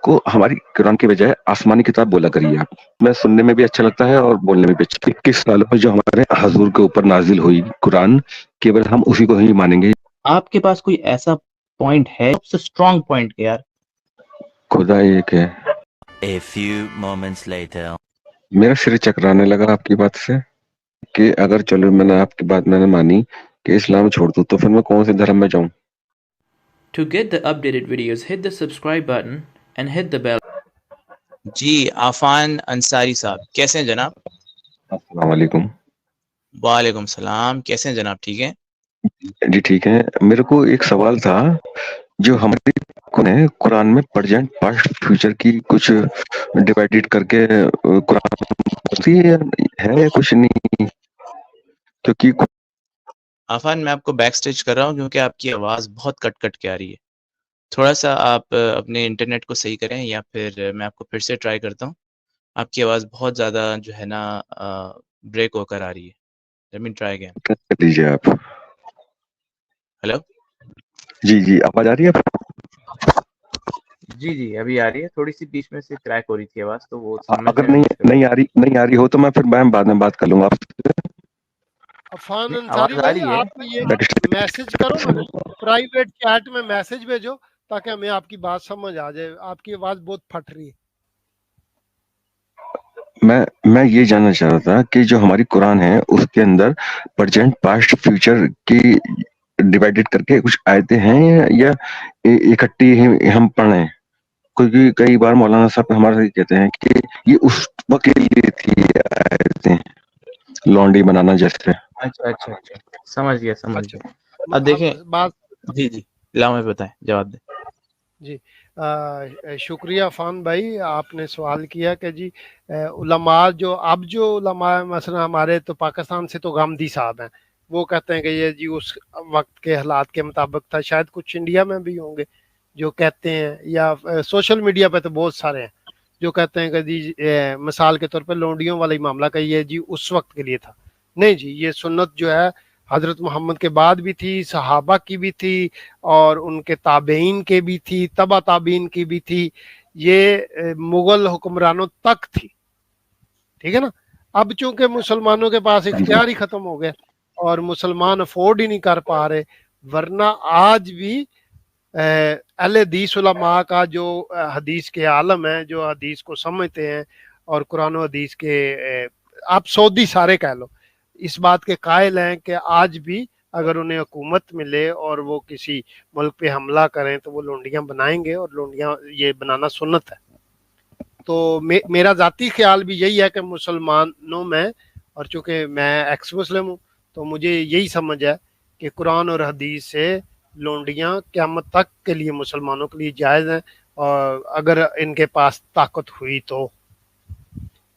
کو ہماری قرآن کی بجائے آسمانی کتاب بولا کریے آپ. میں سننے میں بھی اچھا لگتا ہے اور بولنے میں بھی اچھا. 21 سالوں میں جو ہمارے حضور کے اوپر نازل ہوئی قرآن، کیول ہم اسی کو ہی مانیں گے. آپ کے پاس کوئی ایسا پوائنٹ ہے سب سے اسٹرانگ پوائنٹ کہ یار خدا ایک ہے. A few moments later. میرا سر چکرانے لگا آپ کی بات سے کہ اگر چلو میں نے آپ کی بات میں نے مانی کہ اسلام چھوڑ دوں تو پھر میں کون سے دھرم میں جاؤں. To get the updated videos, hit the subscribe button and hit the bell. جی عفان انصاری صاحب کیسے ہیں جناب؟ السلام علیکم. وعلیکم السلام، کیسے ہیں جناب؟ ٹھیک ہے جی ٹھیک ہے. میرے کو ایک سوال تھا، جو ہمارے قرآن میں پرزینٹ پاسٹ فیوچر کی کچھ ڈیوائڈیڈ کر کے قرآن ہے کچھ نہیں، کیونکہ عفان میں آپ کو بیک سٹیج کر رہا ہوں کیونکہ آپ کی آواز بہت کٹ کٹ کے آ رہی ہے. تھوڑا سا آپ اپنے انٹرنیٹ کو صحیح کریں یا پھر میں آپ کو پھر سے ٹرائی کرتا ہوں. آپ کی آواز بہت زیادہ جو ہے نا بریک ہو کر آ رہی ہے. Let me try again. کر دیجیے آپ. ہیلو جی جی آواز آ رہی ہے آپ؟ جی ابھی آ رہی ہے. تھوڑی سی بیچ میں سے کریک ہو رہی تھی آواز تو وہ اگر سمجھ رہے ہیں نہیں آ رہی ہو تو میں پھر بعد میں بات کر لوں گا آپ سے. عفان انصاری آواز آ بھائی رہی ہے. آپ یہ میسج کرو نا، پرائیویٹ چیٹ میں میسج بھیجو تاکہ ہمیں آپ کی بات سمجھ آ جائے. آپ کی آواز بہت پھٹ رہی ہے. میں یہ جاننا چاہ رہا تھا کہ جو ہماری قرآن ہے اس کے اندر پرزینٹ پاسٹ فیوچر کی ڈیوائڈیڈ کر کے کچھ آیتیں ہیں یا اکٹھی ہم پڑھیں؟ کیونکہ کئی بار مولانا صاحب ہمارے کہتے ہیں کہ یہ اس وقت کے لیے تھی آیتیں، لانڈی بنانا جیسے. اچھا سمجھ گیا. اچھا اب دیکھیں بات جی لاؤ میں بتائیں جواب دیں. جی شکریہ عفان بھائی. آپ نے سوال کیا کہ جی علماء جو علماء مثلا ہمارے تو پاکستان سے تو گامدی صاحب ہیں، وہ کہتے ہیں کہ یہ جی اس وقت کے حالات کے مطابق تھا. شاید کچھ انڈیا میں بھی ہوں گے جو کہتے ہیں، یا سوشل میڈیا پہ تو بہت سارے ہیں جو کہتے ہیں کہ جی مثال کے طور پہ لونڈیوں والا ہی معاملہ کہ یہ جی اس وقت کے لیے تھا. نہیں جی، یہ سنت جو ہے حضرت محمد کے بعد بھی تھی، صحابہ کی بھی تھی، اور ان کے تابعین کے بھی تھی، تبع تابعین کی بھی تھی. یہ مغل حکمرانوں تک تھی. ٹھیک ہے نا. اب چونکہ مسلمانوں کے پاس اختیار ہی ختم ہو گیا اور مسلمان افورڈ ہی نہیں کر پا رہے، ورنہ آج بھی اہل حدیث علماء کا جو حدیث کے عالم ہیں، جو حدیث کو سمجھتے ہیں اور قرآن و حدیث کے آپ سعودی سارے کہہ لو، اس بات کے قائل ہیں کہ آج بھی اگر انہیں حکومت ملے اور وہ کسی ملک پہ حملہ کریں تو وہ لونڈیاں بنائیں گے، اور لونڈیاں یہ بنانا سنت ہے. تو میرا ذاتی خیال بھی یہی ہے کہ مسلمانوں میں، اور چونکہ میں ایکس مسلم ہوں تو مجھے یہی سمجھ ہے کہ قرآن اور حدیث سے لونڈیاں قیامت تک کے لیے مسلمانوں کے لیے جائز ہیں، اور اگر ان کے پاس طاقت ہوئی تو.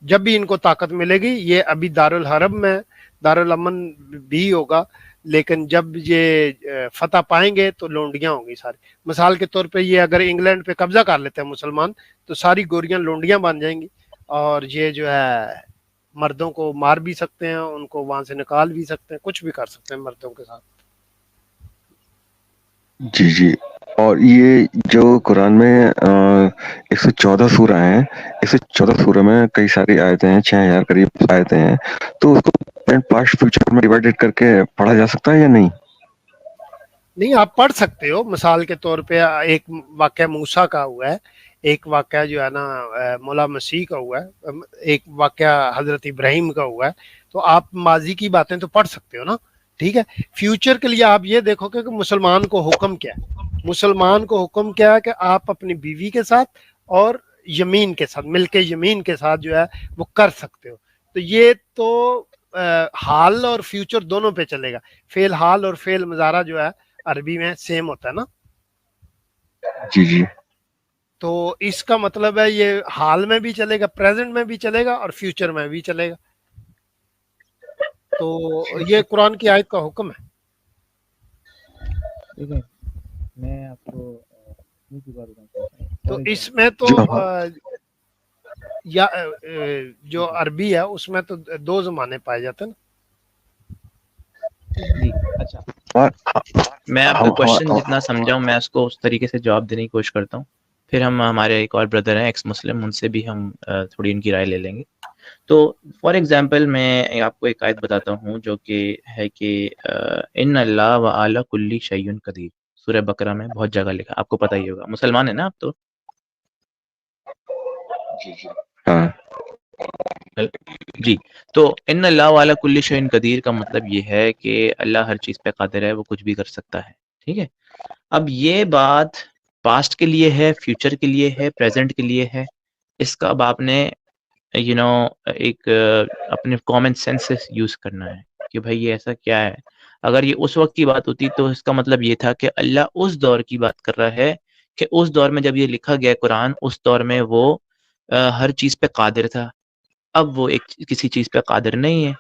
جب بھی ان کو طاقت ملے گی، یہ ابھی دارالحرب میں دارالامن بھی ہوگا، لیکن جب یہ فتح پائیں گے تو لونڈیاں ہوں گی ساری. مثال کے طور پہ یہ اگر انگلینڈ پہ قبضہ کر لیتے ہیں مسلمان تو ساری گوریاں لونڈیاں بن جائیں گی، اور یہ جو ہے مردوں کو مار بھی سکتے ہیں، ان کو وہاں سے نکال بھی سکتے ہیں، کچھ بھی کر سکتے ہیں مردوں کے ساتھ. جی اور یہ جو قرآن میں 114 سورہ ہیں، 114 سورہ میں کئی ساری آیتیں ہیں، 6000 قریب آیتیں ہیں، تو اس کو پاسٹ فیوچر میں ڈیوائڈیڈ کر کے پڑھا جا سکتا ہے یا نہیں؟ نہیں، آپ پڑھ سکتے ہو. مثال کے طور پہ ایک واقعہ موسیٰ کا ہوا ہے، ایک واقعہ جو ہے نا مولا مسیح کا ہوا ہے، ایک واقعہ حضرت ابراہیم کا ہوا ہے. تو آپ ماضی کی باتیں تو پڑھ سکتے ہو نا. ٹھیک ہے. فیوچر کے لیے آپ یہ دیکھو کہ مسلمان کو حکم کیا ہے. مسلمان کو حکم کیا ہے کہ آپ اپنی بیوی کے ساتھ اور یمین کے ساتھ، مل کے یمین کے ساتھ جو ہے وہ کر سکتے ہو. تو یہ تو حال اور فیوچر دونوں پہ چلے گا. فعل حال اور فعل مضارع جو ہے عربی میں سیم ہوتا ہے نا. جی تو اس کا مطلب ہے یہ حال میں بھی چلے گا، پریزنٹ میں بھی چلے گا، اور فیوچر میں بھی چلے گا. تو یہ قرآن کی آیت کا حکم ہے. دیکھیں میں آپ کو تو اس میں تو یا جو عربی ہے اس میں تو دو زمانے پائے جاتے ہیں نا. جی اچھا، میں آپ کا کوشچن جتنا سمجھا ہوں میں اس کو اس طریقے سے جواب دینے کی کوشش کرتا ہوں. پھر ہم ہمارے ایک اور بردر ہیں ایکس مسلم، ان سے بھی ہم تھوڑی ان کی رائے لے لیں گے. تو فار ایگزامپل میں آپ کو ایک آیت بتاتا ہوں جو کہ ہے کہ ان اللہ وعلی کل شیء قدیر، سورہ بقرہ میں بہت جگہ لکھا، آپ کو پتہ ہی ہوگا، مسلمان ہیں نا آپ تو؟ ہاں جی. تو ان اللہ وعلی کل شیء قدیر کا مطلب یہ ہے کہ اللہ ہر چیز پہ قادر ہے، وہ کچھ بھی کر سکتا ہے. ٹھیک ہے. اب یہ بات پاسٹ کے لیے ہے، فیوچر کے لیے ہے، پریزنٹ کے لیے ہے. اس کا اب آپ نے ایک اپنے کامن سینسز یوز کرنا ہے کہ بھائی یہ ایسا کیا ہے. اگر یہ اس وقت کی بات ہوتی تو اس کا مطلب یہ تھا کہ اللہ اس دور کی بات کر رہا ہے کہ اس دور میں جب یہ لکھا گیا قرآن، اس دور میں وہ ہر چیز پہ قادر تھا. اب وہ کسی چیز پہ قادر نہیں ہے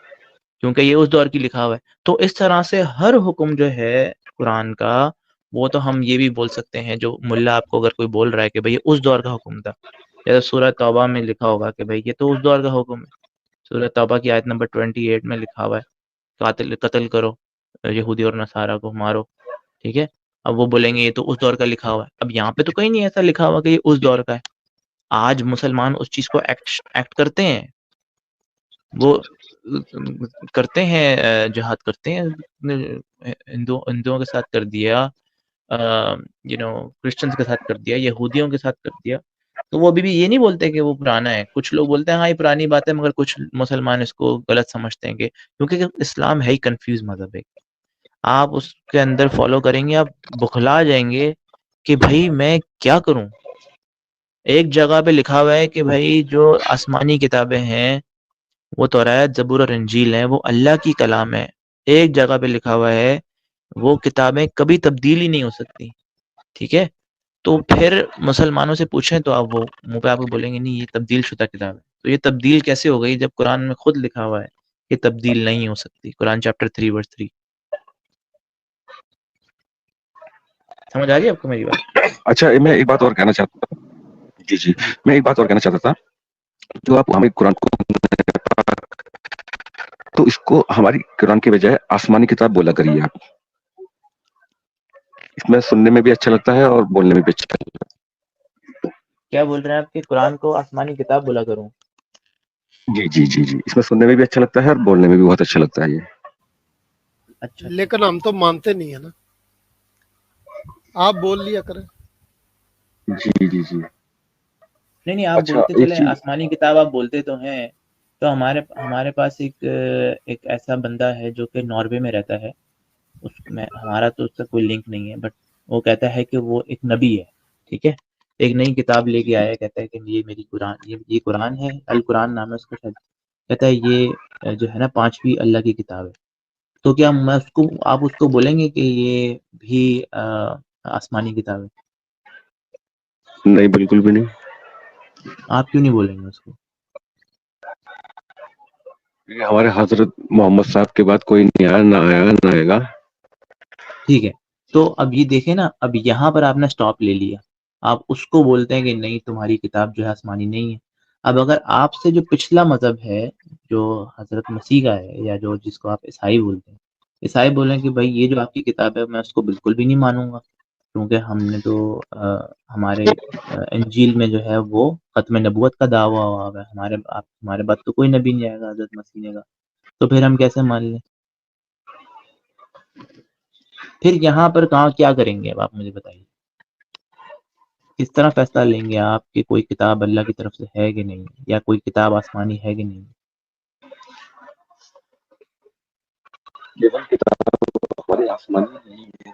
کیونکہ یہ اس دور کی لکھا ہوا ہے. تو اس طرح سے ہر حکم جو ہے قرآن کا، وہ تو ہم یہ بھی بول سکتے ہیں، جو ملا آپ کو اگر کوئی بول رہا ہے کہ بھائی یہ اس دور کا حکم تھا، جیسے سورہ توبہ میں لکھا ہوگا کہ بھائی یہ تو اس دور کا حکم ہے. سورہ توبہ کی آیت نمبر 28 میں لکھا ہوا ہے قتل کرو یہودی اور نصارہ کو، مارو. ٹھیک ہے. اب وہ بولیں گے یہ تو اس دور کا لکھا ہوا ہے. اب یہاں پہ تو کہیں نہیں ایسا لکھا ہوا کہ یہ اس دور کا ہے. آج مسلمان اس چیز کو ایکٹ کرتے ہیں، وہ کرتے ہیں، جہاد کرتے ہیں. ہندوؤں کے ساتھ کر دیا، کرسچنز کے ساتھ کر دیا، یہودیوں کے ساتھ کر دیا. تو وہ ابھی بھی یہ نہیں بولتے کہ وہ پرانا ہے. کچھ لوگ بولتے ہیں ہاں یہ پرانی بات ہے، مگر کچھ مسلمان اس کو غلط سمجھتے ہیں کہ کیونکہ اسلام ہے ہی کنفیوز مذہب ہے. آپ اس کے اندر فالو کریں گے، آپ بخلا جائیں گے کہ بھائی میں کیا کروں. ایک جگہ پہ لکھا ہوا ہے کہ بھائی جو آسمانی کتابیں ہیں وہ توراۃ، زبور اور انجیل ہیں، وہ اللہ کی کلام ہے. ایک جگہ پہ لکھا ہوا ہے وہ کتابیں کبھی تبدیل ہی نہیں ہو سکتی. ٹھیک ہے. تو پھر مسلمانوں سے پوچھیں تو آپ وہ منہ پہ آپ کو بولیں گے نہیں یہ تبدیل شدہ کتاب ہے. تو یہ تبدیل کیسے ہو گئی جب قرآن میں خود لکھا ہوا ہے کہ تبدیل نہیں ہو سکتی. قرآن چیپٹر 3 ورس 3. سمجھ آ گئی آپ کو میری بات؟ اچھا میں ایک بات اور کہنا چاہتا تھا. جی جی میں ایک بات اور کہنا چاہتا تھا. جو آپ ہمیں قرآن کو، تو اس کو ہماری قرآن کے بجائے آسمانی کتاب بولا کریے آپ. اس میں سننے میں بھی اچھا لگتا ہے اور بولنے میں بھی اچھا لگتا ہے. کیا بول رہے ہیں آپ کہ قرآن کو آسمانی کتاب بولا کروں؟ جی اس میں سننے میں بھی اچھا لگتا ہے اور بولنے میں بھی بہت اچھا لگتا ہے یہ. اچھا. لیکن ہم تو مانتے نہیں ہیں نا، آپ بول لیا کریں. جی نہیں آپ اچھا بولتے ایک چلیں، چیز. آسمانی کتاب آپ بولتے تو ہیں. تو ہمارے پاس ایک ایسا بندہ ہے جو کہ ناروے میں رہتا ہے. ہمارا تو اس سے کوئی لنک نہیں ہے، بٹ وہ کہتا ہے کہ وہ ایک نبی ہے. ٹھیک ہے. ایک نئی کتاب لے کے آیا، کہتا ہے کہ یہ میری قرآن، یہ قرآن ہے، القرآن نام ہے اس کا شاید. کہتا ہے یہ جو ہے نا 5ویں اللہ کی کتاب ہے. تو کیا آپ اس کو بولیں گے کہ یہ بھی آسمانی کتاب ہے؟ نہیں بالکل بھی نہیں. آپ کیوں نہیں بولیں گے اس کو؟ ہمارے حضرت محمد صاحب کے بعد کوئی نہیں آیا، نہ آیا نہ آئے گا. ٹھیک ہے. تو اب یہ دیکھیں نا، اب یہاں پر آپ نے سٹاپ لے لیا. آپ اس کو بولتے ہیں کہ نہیں تمہاری کتاب جو ہے آسمانی نہیں ہے. اب اگر آپ سے جو پچھلا مذہب ہے جو حضرت مسیح کا ہے، یا جس کو آپ عیسائی بولتے ہیں، عیسائی بولیں کہ بھائی یہ جو آپ کی کتاب ہے میں اس کو بالکل بھی نہیں مانوں گا، کیونکہ ہم نے تو ہمارے انجیل میں جو ہے وہ ختم نبوت کا دعویٰ ہوا ہے، ہمارے بعد تو کوئی نبی نہیں آئے گا حضرت مسیح نے کہا. تو پھر ہم کیسے مان لیں؟ پھر یہاں پر کیا کریں گے؟ اب آپ مجھے بتائیے کس طرح فیصلہ لیں گے آپ کہ کوئی کتاب اللہ کی طرف سے ہے کہ نہیں، یا کوئی کتاب آسمانی ہے کہ نہیں؟ ہمارے آسمانی نہیں ہے.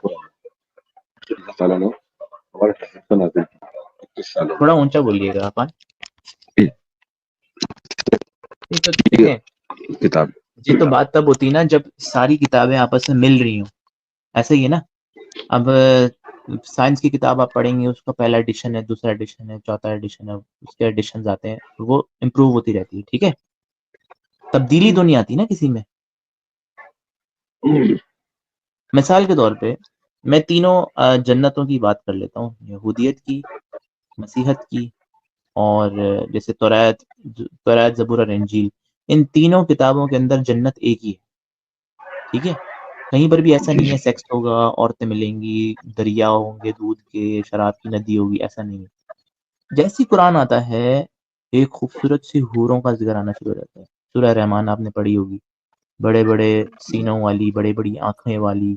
اللہ تعالیٰ نے ہمارے حضرت کو نازل کیا 21 سالوں تھوڑا اونچا بولیے گا آپ. میں یہ تو دیکھیں کتاب. جی، تو بات تب ہوتی ہے نا جب ساری کتابیں آپس میں مل رہی ہوں. ایسا ہی ہے نا. اب سائنس کی کتاب آپ پڑھیں گے، اس کا پہلا ایڈیشن ہے، دوسرا ایڈیشن ہے، چوتھا ایڈیشن ہے، اس کے ایڈیشنز آتے ہیں، وہ امپروو ہوتی رہتی ہے. ٹھیک ہے. تبدیلی تو نہیں آتی نا کسی میں. مثال کے طور پہ میں تینوں جنتوں کی بات کر لیتا ہوں، یہودیت کی، مسیحت کی، اور جیسے توراۃ، زبور اور انجیل. ان تینوں کتابوں کے اندر جنت ایک ہی ہے. ٹھیک ہے. کہیں پر بھی ایسا نہیں ہے سیکس ہوگا، عورتیں ملیں گی، دریا ہوں گے دودھ کے، شراب کی ندی ہوگی، ایسا نہیں ہے. جیسی قرآن آتا ہے ایک خوبصورت سی حوروں کا ذکر آنا شروع ہو جاتا ہے. سورہ رحمان آپ نے پڑھی ہوگی, بڑے بڑے سینوں والی, بڑے بڑی آنکھیں والی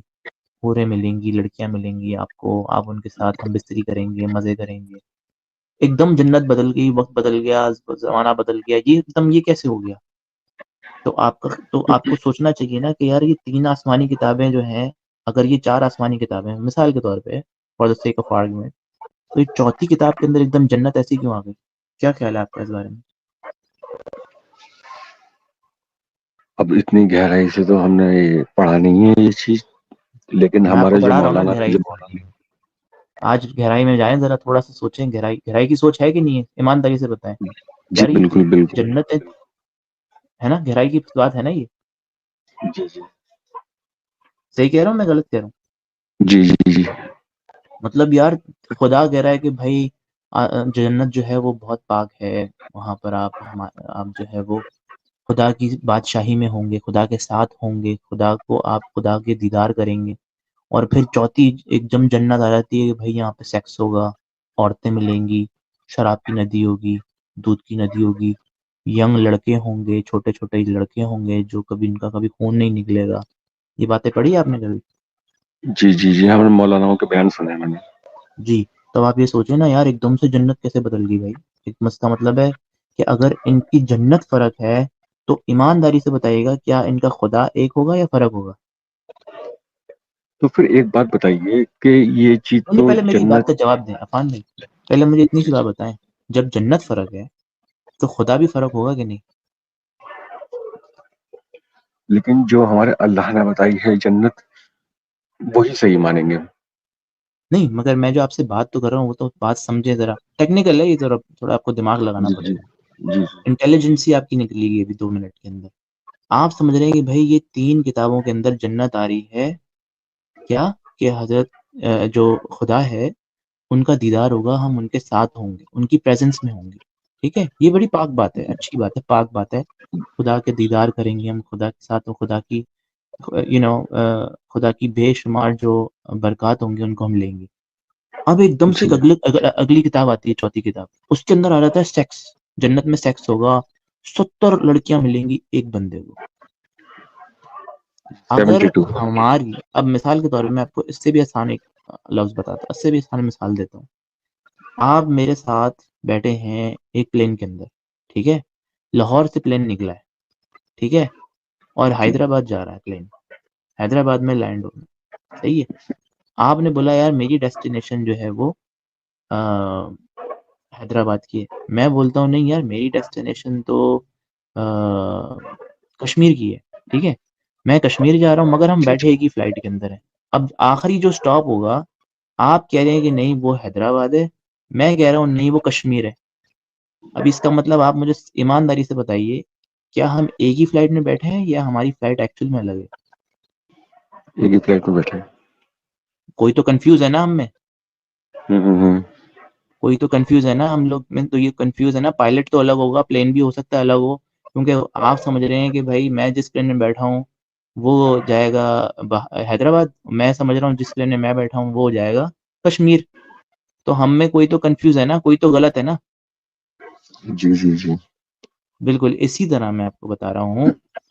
حوریں ملیں گی, لڑکیاں ملیں گی آپ کو, آپ ان کے ساتھ ہم بستری کریں گے, مزے کریں گے. ایک دم جنت بدل گئی, وقت بدل گیا, زمانہ بدل گیا, یہ ایک دم یہ کیسے ہو گیا؟ تو آپ کو سوچنا چاہیے نا کہ یار یہ 3 آسمانی کتابیں جو ہیں, اگر یہ 4 آسمانی کتابیں ہیں مثال کے طور پہ for the sake of argument, تو یہ چوتھی کتاب کے اندر ایک دم جنت ایسی کیوں آ گئی؟ کیا خیال ہے آپ کا اس بارے میں؟ اب اتنی گہرائی سے تو ہم نے پڑھا نہیں ہے یہ چیز, لیکن میں آپ کو ہمارے جو پڑھا رہا ہوں نا مولانا گہرائی سے. آج گہرائی میں جائیں, ذرا تھوڑا سا سوچیں, گہرائی کی سوچ ہے کہ نہیں ہے؟ ایمانداری سے بتائیں جی یار, یہ بالکل بالکل. جنت ہے نا, گہرائی کی بات ہے نا یہ؟ جی جی صحیح کہہ رہا ہوں میں غلط کہہ رہا ہوں؟ جی جی جی مطلب یار خدا کہہ رہا ہے کہ بھائی جنت جو ہے وہ بہت پاک ہے, وہاں پر آپ جو ہے وہ خدا کی بادشاہی میں ہوں گے, خدا کے ساتھ ہوں گے, آپ خدا کے دیدار کریں گے. اور پھر چوتھی ایک دم جنت آ جاتی ہے کہ بھائی یہاں پہ سیکس ہوگا, عورتیں ملیں گی, شراب کی ندی ہوگی, دودھ کی ندی ہوگی, ینگ لڑکے ہوں گے, چھوٹے چھوٹے لڑکے ہوں گے جو کبھی ان کا کبھی خون نہیں نکلے گا. یہ باتیں پڑھی آپ نے کبھی؟ جی جی جی ہم نے مولاناؤں کے بیان سنے ہیں میں نے. جی, تو آپ یہ سوچیں نا یار, ایک دم سے جنت کیسے بدل گئی بھائی؟ حکمت کا مطلب ہے کہ اگر ان کی جنت فرق ہے تو ایمانداری سے بتائیے گا کیا ان کا خدا ایک ہوگا یا فرق ہوگا؟ تو پھر ایک بات بتائیے کہ یہ چیز نہیں, تو پہلے میری بات جنت, کا جواب دیں عفان بھائی, پہلے مجھے اتنی سی بات بتائیں, جب جنت فرق ہے تو خدا بھی فرق ہوگا کہ نہیں؟ لیکن جو ہمارے اللہ نے بتائی ہے جنت, وہی صحیح مانیں گے. نہیں, مگر میں جو آپ سے بات تو کر رہا ہوں وہ تو بات سمجھے, ذرا ٹیکنیکل ہے یہ, ذرا تھوڑا آپ کو دماغ لگانا جی پڑے جی گا. جی انٹیلیجنسی آپ کی نکلے گی ابھی 2 منٹ کے اندر. آپ سمجھ رہے ہیں کہ بھائی یہ 3 کتابوں کے اندر جنت آ رہی ہے کیا, کہ حضرت جو خدا ہے ان کا دیدار ہوگا, ہم ان کے ساتھ ہوں گے, ان کی پریزنس میں ہوں گے. ٹھیک ہے, یہ بڑی پاک بات ہے, اچھی بات ہے, پاک بات ہے. خدا کے دیدار کریں گے ہم, خدا کے ساتھ, خدا کی خدا کی بے شمار جو برکات ہوں گے ان کو ہم لیں گے. اب ایک دم سے جی اگلی کتاب آتی ہے, چوتھی کتاب, اس کے اندر آ جاتا ہے سیکس. جنت میں سیکس ہوگا, 70 لڑکیاں ملیں گی ایک بندے کو. اگر 72. ہماری, اب مثال کے طور پہ میں آپ کو اس سے بھی آسان ایک لفظ بتاتا ہوں, اس سے بھی آسان مثال دیتا ہوں. آپ میرے ساتھ بیٹھے ہیں ایک پلین کے اندر, ٹھیک ہے, لاہور سے پلین نکلا ہے, ٹھیک ہے, اور حیدرآباد جا رہا ہے پلین, حیدرآباد میں لینڈ ہونا, صحیح ہے. آپ نے بولا یار میری ڈیسٹینیشن جو ہے وہ حیدرآباد کی ہے. میں بولتا ہوں نہیں یار, میری ڈیسٹینیشن تو کشمیر کی ہے. ٹھیک ہے, میں کشمیر جا رہا ہوں, مگر ہم بیٹھے ایک ہی فلائٹ کے اندر ہیں. اب آخری جو سٹاپ ہوگا, آپ کہہ رہے ہیں کہ نہیں وہ حیدرآباد ہے, میں کہہ رہا ہوں نہیں وہ کشمیر ہے. اب اس کا مطلب آپ مجھے ایمانداری سے بتائیے, کیا ہم ایک ہی فلائٹ میں بیٹھے ہیں یا ہماری فلائٹ ایکچوئل میں الگ ہے؟ ایک ہی فلائٹ میں بیٹھے. کوئی تو کنفیوز ہے نا ہم میں, ہوں. کوئی تو کنفیوز ہے نا ہم لوگ میں, تو یہ کنفیوز ہے نا. پائلٹ تو الگ ہوگا, پلین بھی ہو سکتا ہے الگ ہو, کیونکہ آپ سمجھ رہے ہیں کہ بھائی میں جس پلین میں بیٹھا ہوں وہ جائے گا حیدرآباد, میں سمجھ رہا ہوں جس پلین میں میں بیٹھا ہوں وہ جائے گا کشمیر. تو ہم میں کوئی تو کنفیوز ہے نا, کوئی تو غلط ہے نا. جی جی جی بالکل اسی طرح میں آپ کو بتا رہا ہوں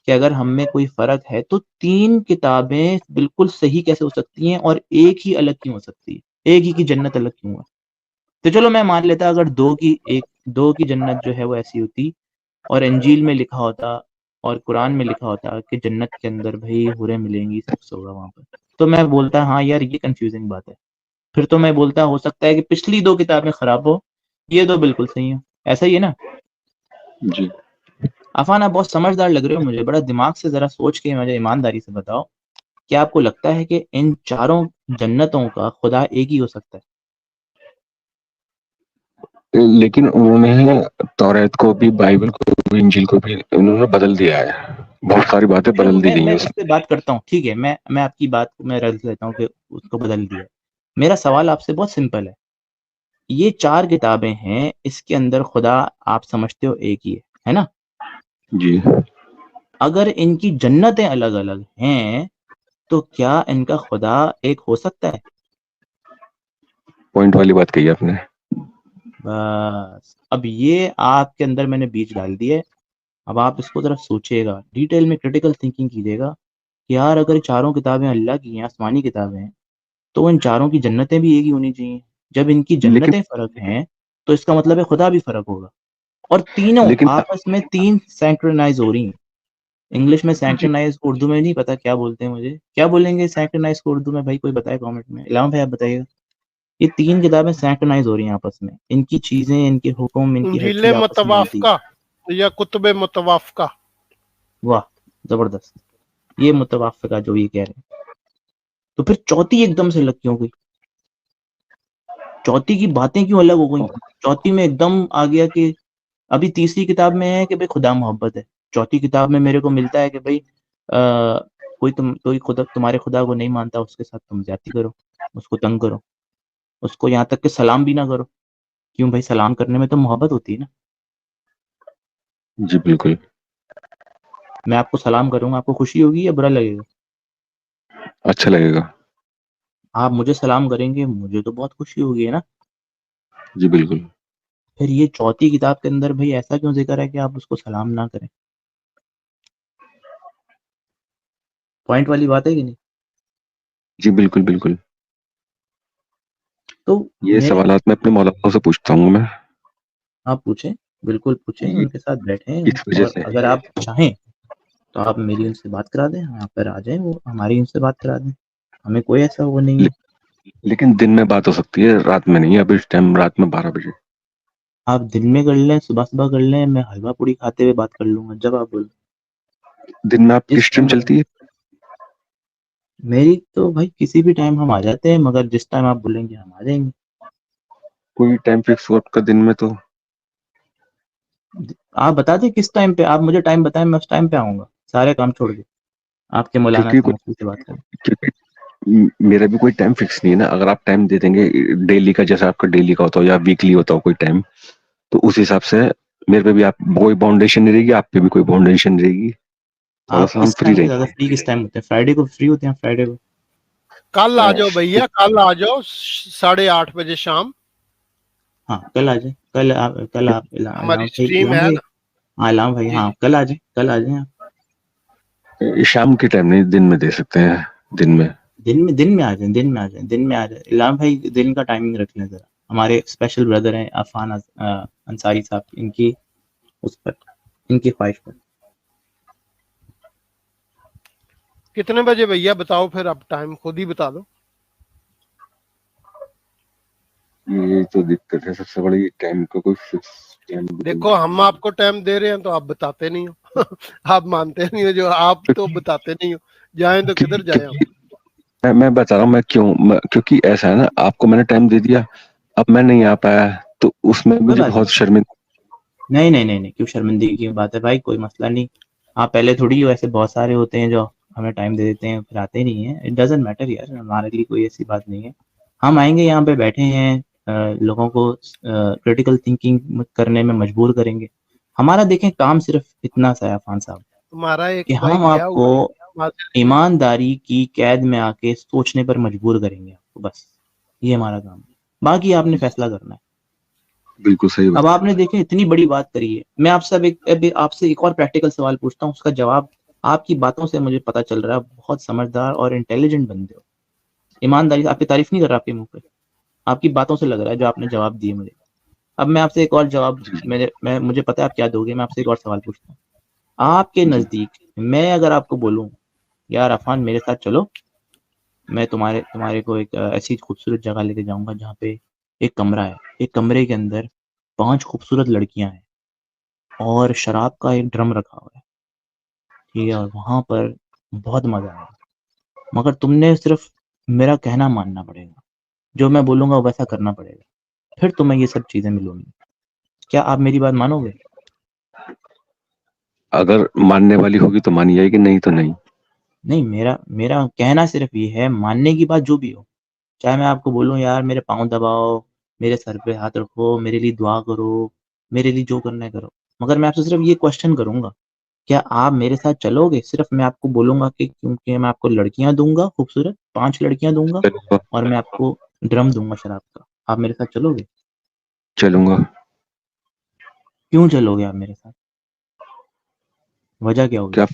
کہ اگر ہم میں کوئی فرق ہے تو 3 کتابیں بالکل صحیح کیسے ہو سکتی ہیں اور ایک ہی الگ کیوں ہو سکتی ہے, ایک ہی کی جنت الگ کیوں ہے؟ تو چلو میں مان لیتا اگر 2 کی جنت جو ہے وہ ایسی ہوتی, اور انجیل میں لکھا ہوتا اور قرآن میں لکھا ہوتا کہ جنت کے اندر بھائی حوریں ملیں گی, سیکس ہوگا وہاں پر, تو میں بولتا ہاں یار یہ کنفیوزنگ بات ہے. پھر تو میں بولتا ہو سکتا ہے کہ پچھلی 2 کتابیں خراب ہو, یہ 2 بالکل صحیح ہیں. ایسا ہی ہے نا جی. عفان؟ آپ بہت سمجھدار لگ رہے ہو مجھے, بڑا دماغ سے ذرا سوچ کے مجھے ایمانداری سے بتاؤ, کیا آپ کو لگتا ہے کہ ان 4 جنتوں کا خدا ایک ہی ہو سکتا ہے؟ لیکن انہوں نے توریت کو بھی, بائبل کو بھی, انجیل کو بھی انہوں نے بدل دیا ہے. بہت ساری باتیں چلو بدل دی گئی میں ہیں اس پہ بات کرتا ہوں, ٹھیک ہے, میں آپ کی بات میں رکھ لیتا ہوں کہ اس کو بدل دیا. میرا سوال آپ سے بہت سمپل ہے, یہ 4 کتابیں ہیں, اس کے اندر خدا آپ سمجھتے ہو ایک ہی ہے نا؟ جی. اگر ان کی جنتیں الگ الگ ہیں تو کیا ان کا خدا ایک ہو سکتا ہے؟ پوائنٹ والی بات کہی آپ نے. بس اب یہ آپ کے اندر میں نے بیج ڈال دیا ہے. اب آپ اس کو ذرا سوچیے گا، ڈیٹیل میں کریٹیکل تھنکنگ کیجیے گا کہ یار اگر چاروں کتابیں اللہ کی ہیں، آسمانی کتابیں ہیں، تو ان چاروں کی جنتیں بھی ایک ہی ہونی چاہیے. جب ان کی لیکن جنتیں فرق ہیں تو اس کا مطلب ہے خدا بھی فرق ہوگا. اور تینوں لیکن آپس میں تین سینکرونائز ہو رہی ہیں. انگلش میں جی سینکرونائز، اردو میں نہیں پتا کیا بولتے ہیں، مجھے کیا بولیں گے سینکرونائز کو اردو میں؟ بھائی کوئی بتائے کامنٹ میں. علام بھائی آپ بتائیے گا. یہ تین کتابیں سینکرونائز ہو رہی ہیں آپس میں، ان کی چیزیں، ان کے حکم، ان کی ہر انجیل چیز آپس میں ملتی ہے. متوافقہ یا کتب متوافقہ. واہ زبردست، یہ متوافقہ جو یہ کہہ رہے ہیں. تو پھر چوتھی ایک دم سے الگ کیوں گئی؟ چوتھی کی باتیں کیوں الگ ہو گئی؟ چوتھی میں ایک دم آ گیا کہ ابھی تیسری کتاب میں ہے کہ بھائی خدا محبت ہے، چوتھی کتاب میں میرے کو ملتا ہے کہ بھائی کوئی خدا تمہارے خدا کو نہیں مانتا، اس کے ساتھ تم زیادتی کرو، اس کو تنگ کرو، اس کو یہاں تک کہ سلام بھی نہ کرو. کیوں بھائی؟ سلام کرنے میں تو محبت ہوتی ہے نا. جی بالکل میں آپ کو سلام کروں گا، آپ کو خوشی ہوگی یا برا لگے گا؟ اچھا لگے گا. آپ مجھے سلام کریں گے، مجھے تو بہت خوشی ہوگی ہے نا. جی بالکل. پھر یہ چوتھی کتاب کے اندر بھائی ایسا کیوں ذکر ہے کہ آپ اس کو سلام نہ کریں؟ پوائنٹ والی بات ہے کہ نہیں؟ جی بالکل بالکل. تو یہ میرے سوالات میں اپنے مولانا سے پوچھتا ہوں میں. آپ پوچھیں، بالکل پوچھیں، یہ ان کے ساتھ بیٹھیں. اس وجہ اور سے اگر آپ چاہیں تو آپ میری ان سے بات کرا دیں، آپ پر آ جائیں، وہ ہماری ان سے بات کرا دیں. ہمیں کوئی ایسا وہ نہیں ہے. لیکن دن میں بات ہو سکتی ہے، رات میں نہیں. اب اس ٹائم رات میں 12 بجے. آپ دن میں کر لیں، صبح صبح کر لیں، میں حلوہ پوڑی کھاتے ہوئے بات کر لوں گا جب آپ بولیں. دن میں آپ جس کس ٹائم ٹائم چلتی ہے؟ میری تو بھائی کسی بھی ٹائم ہم آ جاتے ہیں، مگر جس ٹائم آپ بولیں گے ہم آ جائیں گے. کوئی ٹائم فکس ہو آپ کا دن میں تو؟ آپ بتا دیں کس ٹائم پہ، آپ مجھے ٹائم بتائیں، میں اس ٹائم پہ آؤں گا سارے کام چھوڑ کے آپ کے مولانا کیونکہ سے مفتی سے بات کریں. میرا بھی کوئی ٹائم فکس نہیں ہے نا. اگر آپ ٹائم دے دیں گے ڈیلی کا، جیسا آپ کا ڈیلی کا ہوتا ہو یا ویکلی ہوتا ہو کوئی ٹائم، تو اس حساب سے میرے پہ بھی آپ کوئی باؤنڈیشن نہیں رہے گی، آپ پہ بھی کوئی باؤنڈیشن نہیں رہے گی. تھوڑا آپ سا ہم کس فری ٹائم پہ رہیں زیادہ گے. فری کس ٹائم ہوتے ہیں؟ فرائیڈے کو فری ہوتے ہیں فرائیڈے کو؟ کل آ جاؤ بھیا، کل آ جاؤ 8:30 بجے شام. ہاں کل آ جائیں. کل آپ ہماری علام بھائی، اسٹریم ہے نا. ہاں علام بھائی، جی ہاں جی. کل آ جائیں، کل آ جائیں آپ. شام کے ٹائم نہیں، دن میں دے سکتے ہیں. دن میں دن میں آ جائیں، دن میں آ جائیں، دن میں آ جائیں. علام بھائی دن کا ٹائمنگ رکھ لیں ذرا. ہمارے اسپیشل بردر ہیں عفان انصاری صاحب، ان کی اس پر، ان کی خواہش پر. کتنے بجے بھیا بتاؤ، پھر اب ٹائم خود ہی بتا دو. یہ تو دقت ہے سب سے بڑی، ٹائم کا کوئی فکس ٹائم. دیکھو ہم آپ کو ٹائم دے رہے ہیں تو آپ بتاتے نہیں ہو. آپ مانتے نہیں ہو، جو آپ تو بتاتے نہیں ہو. جائیں تو کدھر جائیں ہم. میں بتا رہا ہوں میں کیوں. کیونکہ ایسا ہے نا، آپ کو میں نے ٹائم دے دیا، اب میں نہیں آ پایا تو اس میں کوئی مجھے بات بہت شرمندہ. نہیں نہیں نہیں نہیں، کیوں شرمندگی کی بات ہے بھائی؟ کوئی مسئلہ نہیں. آپ پہلے تھوڑی ہو، ایسے بہت سارے ہوتے ہیں جو ہمیں ٹائم دے دیتے ہیں پھر آتے نہیں ہیں. اٹ ڈزنٹ میٹر یار، ہمارے لیے کوئی ایسی بات نہیں ہے. ہم آئیں گے، یہاں پہ بیٹھے ہیں، لوگوں کو کریٹیکل تھنکنگ کرنے میں مجبور کریں گے. ہمارا دیکھیں کام صرف اتنا سا ہے عفان صاحب، تمہارا ایک کہ بھائی ہم گیا آپ کو ہوا ہے. ایمانداری کی قید میں آ کے سوچنے پر مجبور کریں گے آپ کو. بس یہ ہمارا کام ہے، باقی آپ نے فیصلہ کرنا ہے. بالکل صحیح اب بات. آپ نے دیکھیں اتنی بڑی بات کری ہے. میں آپ سے آپ سے ایک اور پریکٹیکل سوال پوچھتا ہوں، اس کا جواب آپ کی باتوں سے مجھے پتا چل رہا ہے بہت سمجھدار اور انٹیلیجنٹ بندے ہو. ایمانداری سے، آپ کی تعریف نہیں کر رہا آپ کے منہ پہ، آپ کی باتوں سے لگ رہا ہے جو آپ نے جواب دیے مجھے. اب میں آپ سے ایک اور جواب، مجھے پتا ہے آپ کیا دو گے. میں آپ سے ایک اور سوال پوچھتا ہوں. آپ کے جی نزدیک میں اگر آپ کو بولوں یار عفان میرے ساتھ چلو، میں تمہارے کو ایک ایسی خوبصورت جگہ لے کے جاؤں گا جہاں پہ ایک کمرہ ہے، ایک کمرے کے اندر 5 خوبصورت لڑکیاں ہیں اور شراب کا ایک ڈرم رکھا ہوا ہے، ٹھیک ہے، اور وہاں پر بہت مزہ آئے گا، مگر تم نے صرف میرا کہنا ماننا پڑے گا، جو میں بولوں گا ویسا کرنا پڑے گا، پھر تمہیں یہ سب چیزیں ملوں گی. کیا آپ میری بات مانو گے؟ اگر ماننے والی ہوگی تو مانی جائے گی، نہیں تو نہیں. نہیں، میرا کہنا صرف یہ ہے، ماننے کی بات جو بھی ہو، چاہے میں آپ کو بولوں یار میرے پاؤں دباؤ، میرے سر پہ ہاتھ رکھو، میرے لیے دعا کرو، میرے لیے جو کرنا ہے کرو، مگر میں آپ سے صرف یہ کوشچن کروں گا، کیا آپ میرے ساتھ چلو گے؟ صرف میں آپ کو بولوں گا کہ کیونکہ میں آپ کو لڑکیاں دوں گا، خوبصورت 5 لڑکیاں دوں گا، اور میں آپ کو ڈرم دوں گا شراب کا. آپ میرے ساتھ چلو گے؟ چلوں گا. کیوں چلو گے آپ میرے ساتھ؟ وجہ کیا ہوگی؟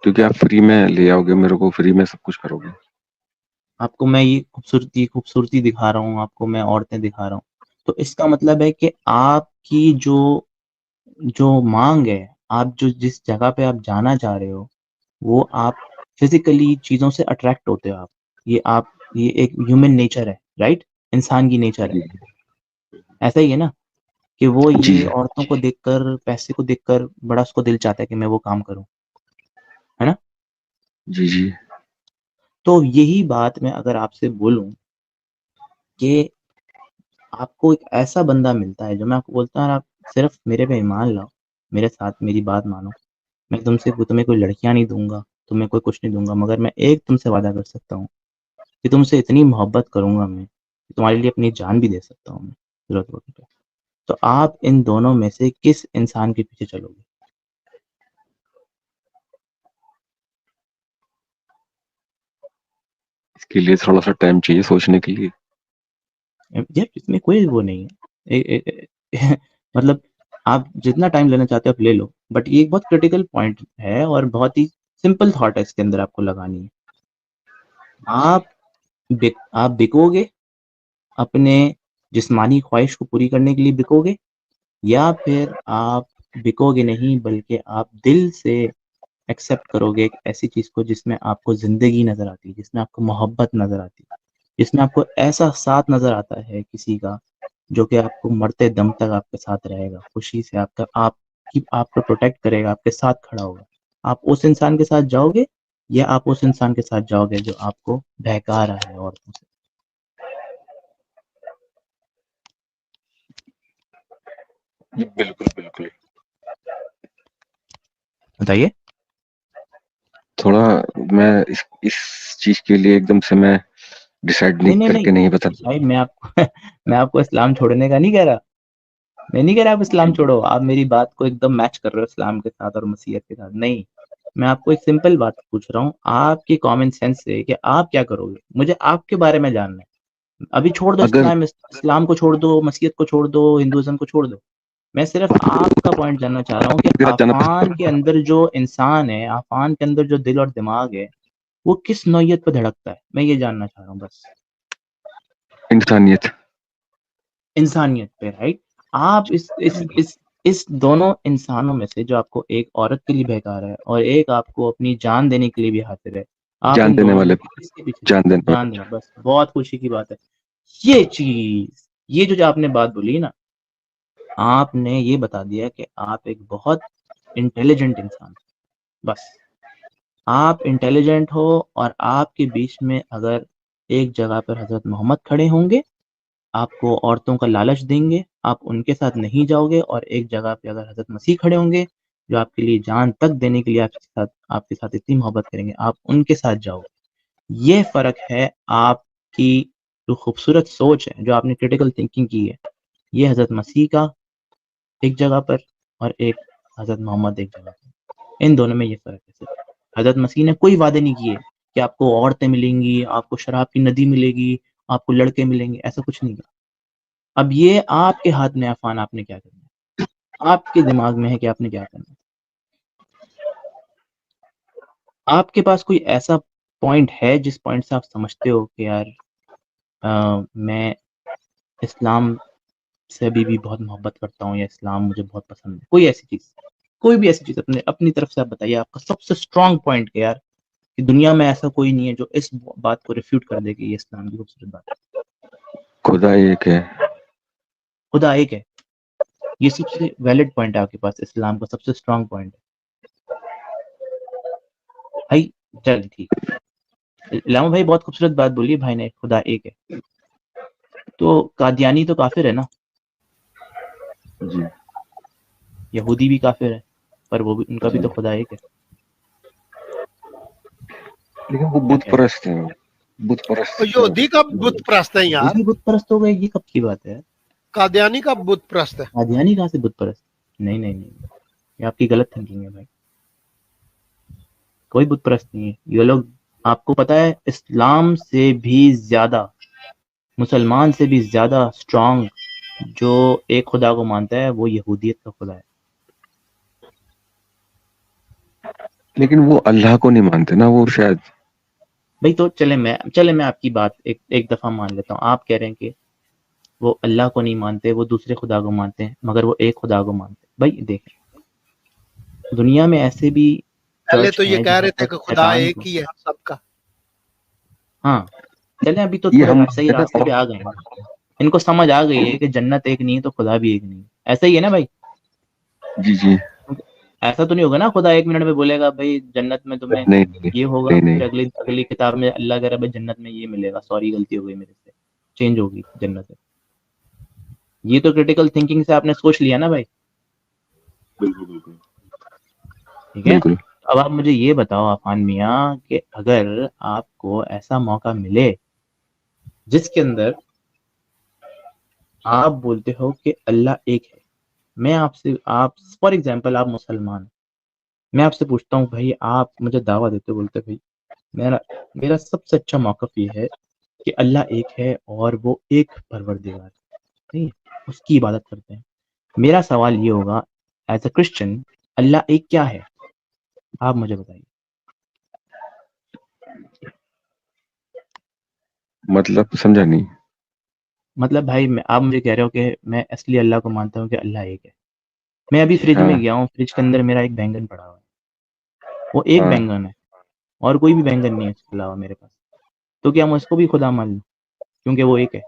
کیونکہ آپ فری میں لے آؤ گے میرے کو, فری میں سب کچھ کرو گے. آپ کو میں یہ خوبصورتی دکھا رہا ہوں, آپ کو میں عورتیں دکھا رہا ہوں, تو اس کا مطلب ہے کہ آپ کی جو مانگ ہے, آپ جو جس جگہ پہ آپ جانا چاہ رہے ہو, وہ آپ فزیکلی چیزوں سے اٹریکٹ ہوتے ہو. یہ ایک ہیومن نیچر ہے, رائٹ؟ انسان کی نیچر ہے, ایسا ہی ہے نا, کہ وہ جی یہ عورتوں کو دیکھ کر, پیسے کو دیکھ کر بڑا اس کو دل چاہتا ہے کہ میں وہ کام کروں, ہے نا؟ جی جی. تو یہی بات میں اگر آپ سے بولوں کہ آپ کو ایک ایسا بندہ ملتا ہے جو میں آپ کو بولتا ہوں آپ صرف میرے پہ ایمان لاؤ, میرے ساتھ میری بات مانو, میں تمہیں کوئی لڑکیاں نہیں دوں گا, تمہیں کوئی کچھ نہیں دوں گا, مگر میں ایک تم سے وعدہ کر سکتا ہوں کہ تم سے اتنی محبت کروں گا میں کہ تمہارے لیے اپنی جان بھی دے سکتا ہوں میں ضرورت ہوگی پہ. تو آپ ان دونوں میں سے کس انسان کے پیچھے چلو گے؟ اس کے لیے تھوڑا سا ٹائم چاہیے سوچنے کے لیے. یار اس میں کوئی وہ نہیں ہے, مطلب آپ جتنا ٹائم لینا چاہتے ہو آپ لے لو, بٹ یہ ایک بہت کریٹیکل پوائنٹ ہے اور بہت ہی سمپل تھاٹ ہے اس کے اندر آپ کو لگانی ہے. آپ بکو گے اپنے جسمانی خواہش کو پوری کرنے کے لیے بکو گے, یا پھر آپ بکو گے نہیں بلکہ آپ دل سے ایکسیپٹ کرو گے ایک ایسی چیز کو جس میں آپ کو زندگی نظر آتی ہے, جس میں آپ کو محبت نظر آتی ہے, جس میں آپ کو ایسا ساتھ نظر آتا ہے کسی کا جو کہ آپ کو مرتے دم تک آپ کے ساتھ رہے گا, خوشی سے آپ کو پروٹیکٹ کرے گا, آپ کے ساتھ کھڑا ہوگا. آپ اس انسان کے ساتھ جاؤ گے یا آپ اس انسان کے ساتھ جاؤ گے جو آپ کو بہکا رہا ہے عورتوں سے؟ بالکل بالکل. بتائیے. تھوڑا میں اس چیز کے لیے ایک دم سے میں ڈیسائیڈ کر کے نہیں بتا. بھائی میں آپ کو اسلام چھوڑنے کا نہیں کہہ رہا, میں نہیں کہہ رہا آپ اسلام چھوڑو, آپ میری بات کو ایک دم میچ کر رہے ہو اسلام کے ساتھ اور مسیحیت کے ساتھ, نہیں. میں آپ کو ایک سمپل بات پوچھ رہا ہوں آپ کی کامن سینس سے کہ آپ کیا کرو گے, مجھے آپ کے بارے میں جاننا ہے. ابھی چھوڑ دو اگر اسلام کو چھوڑ دو, مسیحیت کو چھوڑ دو, ہندوازم کو چھوڑ دو, میں صرف آپ کا پوائنٹ جاننا چاہ رہا ہوں کہ جانا عفان کے اندر جو انسان ہے, عفان کے اندر جو دل اور دماغ ہے, وہ کس نوعیت پہ دھڑکتا ہے, میں یہ جاننا چاہ رہا ہوں بس. انسانیت پہ, رائٹ؟ آپ اس دونوں انسانوں میں سے جو آپ کو ایک عورت کے لیے بہکا رہا ہے اور ایک آپ کو اپنی جان دینے کے لیے بھی حاضر ہے, آپ جان ان دینے دونوں میں والے سے کس کے پیچھے جان چلیں گے؟ دینے جان دینا, بس بہت خوشی کی بات ہے. یہ چیز, یہ جو آپ نے بات بولی نا, آپ نے یہ بتا دیا کہ آپ ایک بہت انٹیلیجنٹ انسان, بس آپ انٹیلیجنٹ ہو, اور آپ کے بیچ میں اگر ایک جگہ پر حضرت محمد کھڑے ہوں گے, آپ کو عورتوں کا لالچ دیں گے, آپ ان کے ساتھ نہیں جاؤ گے, اور ایک جگہ پہ اگر حضرت مسیح کھڑے ہوں گے جو آپ کے لیے جان تک دینے کے لیے آپ کے ساتھ اتنی محبت کریں گے, آپ ان کے ساتھ جاؤ گے. یہ فرق ہے آپ کی جو خوبصورت سوچ ہے, جو آپ نے کریٹیکل تھنکنگ کی ہے, یہ حضرت مسیح کا ایک جگہ پر اور ایک حضرت محمد ایک جگہ پر, ان دونوں میں یہ فرق ہے. صرف حضرت مسیح نے کوئی وعدے نہیں کیے کہ آپ کو عورتیں ملیں گی, آپ کو شراب کی ندی ملے گی, آپ کو لڑکے ملیں گے, ایسا کچھ نہیں کہا. اب یہ آپ کے ہاتھ میں عفان, آپ نے کیا کرنا ہے, آپ کے دماغ میں ہے کہ آپ نے کیا کرنا ہے. آپ کے پاس کوئی ایسا پوائنٹ ہے جس پوائنٹ سے آپ سمجھتے ہو کہ یار میں اسلام سے ابھی بھی بہت محبت کرتا ہوں, یا اسلام مجھے بہت پسند ہے, کوئی ایسی چیز, کوئی بھی ایسی چیز اپنی طرف سے آپ بتائیے, آپ کا سب سے اسٹرانگ پوائنٹ کہ یار کہ دنیا میں ایسا کوئی نہیں ہے جو اس بات کو ریفیوٹ کر دے کہ یہ اسلام کی خوبصورت بات ہے. خدا ایک ہے. خدا ایک ہے, یہ سب سے ویلڈ پوائنٹ ہے آپ کے پاس, اسلام کا سب سے اسٹرانگ پوائنٹ ہے. بھائی چل ٹھیک, علامہ بھائی بہت خوبصورت بات بولی بھائی نے, خدا ایک ہے. تو قادیانی تو کافر ہے نا؟ جی یہودی بھی کافر ہے, پر وہ بھی, ان کا بھی تو خدا ایک ہے. لیکن وہ کیا بت کہہ رہے پرست ہیں, بت پرست. یہودی کا بت پرست ہے یار, یہودی بت پرست ہو گئے, یہ کب کی بات ہے؟ قادیانی کا بت پرست ہے. قادیانی کہاں سے بت پرست؟ نہیں نہیں نہیں, یہ آپ کی غلط تھنکنگ ہے بھائی, کوئی بت پرست نہیں ہے. یہ لوگ, آپ کو پتا ہے اسلام سے بھی زیادہ, مسلمان سے بھی زیادہ اسٹرانگ جو ایک خدا کو مانتا ہے وہ یہودیت کا خدا ہے. لیکن وہ اللہ کو نہیں مانتے نا، وہ شاید. بھائی تو چلے میں آپ کی بات ایک دفعہ مان لیتا ہوں. آپ کہہ رہے ہیں کہ وہ اللہ کو نہیں مانتے، وہ دوسرے خدا کو مانتے ہیں، مگر وہ ایک خدا کو مانتے ہیں. بھائی دیکھیں دنیا میں ایسے بھی پہلے چرچ تو یہ ہیں کہہ جہاں رہے تھے پر کہ خدا شیطان ایک کو، ہی ہے سب کا. ہاں چلیں ابھی تو یہ تھوڑے ہم صحیح راستے پہ آ گئے ہیں. ان کو سمجھ آ گئی ہے کہ جنت ایک نہیں ہے تو خدا بھی ایک نہیں ہے. ایسا ہی ہے نا بھائی؟ جی جی. ایسا تو نہیں ہوگا نا خدا 1 منٹ میں بولے گا بھائی جنت میں تمہیں نہیں نہیں یہ ہوگا، نہیں پھر نہیں. اگلی کتاب میں اللہ کہہ رہا ہے بھائی جنت میں یہ ملے گا، سوری غلطی ہو گئی میرے سے، چینج ہوگی جنت. یہ تو کریٹیکل تھنکنگ سے آپ نے سوچ لیا نا بھائی. بالکل بالکل ٹھیک ہے. بالکل. اب آپ مجھے یہ بتاؤ عفان میاں کہ اگر آپ کو ایسا موقع ملے جس کے اندر آپ بولتے ہو کہ اللہ ایک ہے، میں آپ فار ایگزامپل آپ مسلمان، میں آپ سے پوچھتا ہوں بھائی آپ مجھے دعویٰ دیتے بولتے بھائی میرا سب سے اچھا موقف یہ ہے کہ اللہ ایک ہے اور وہ ایک پروردگار ہے، اس کی عبادت کرتے ہیں. میرا سوال یہ ہوگا ایز اے کرسچن، اللہ ایک کیا ہے؟ آپ مجھے بتائیے. مطلب سمجھا نہیں. مطلب بھائی آپ مجھے کہہ رہے ہو کہ میں اصلی اللہ کو مانتا ہوں کہ اللہ ایک ہے. میں ابھی فریج ہاں میں گیا ہوں، فریج کے اندر میرا ایک بینگن پڑا ہوا ہے، وہ ایک ہاں. بینگن ہے اور کوئی بھی بینگن نہیں ہے اس کے علاوہ میرے پاس. تو کیا میں اس کو بھی خدا مان لوں کیونکہ وہ ایک ہے؟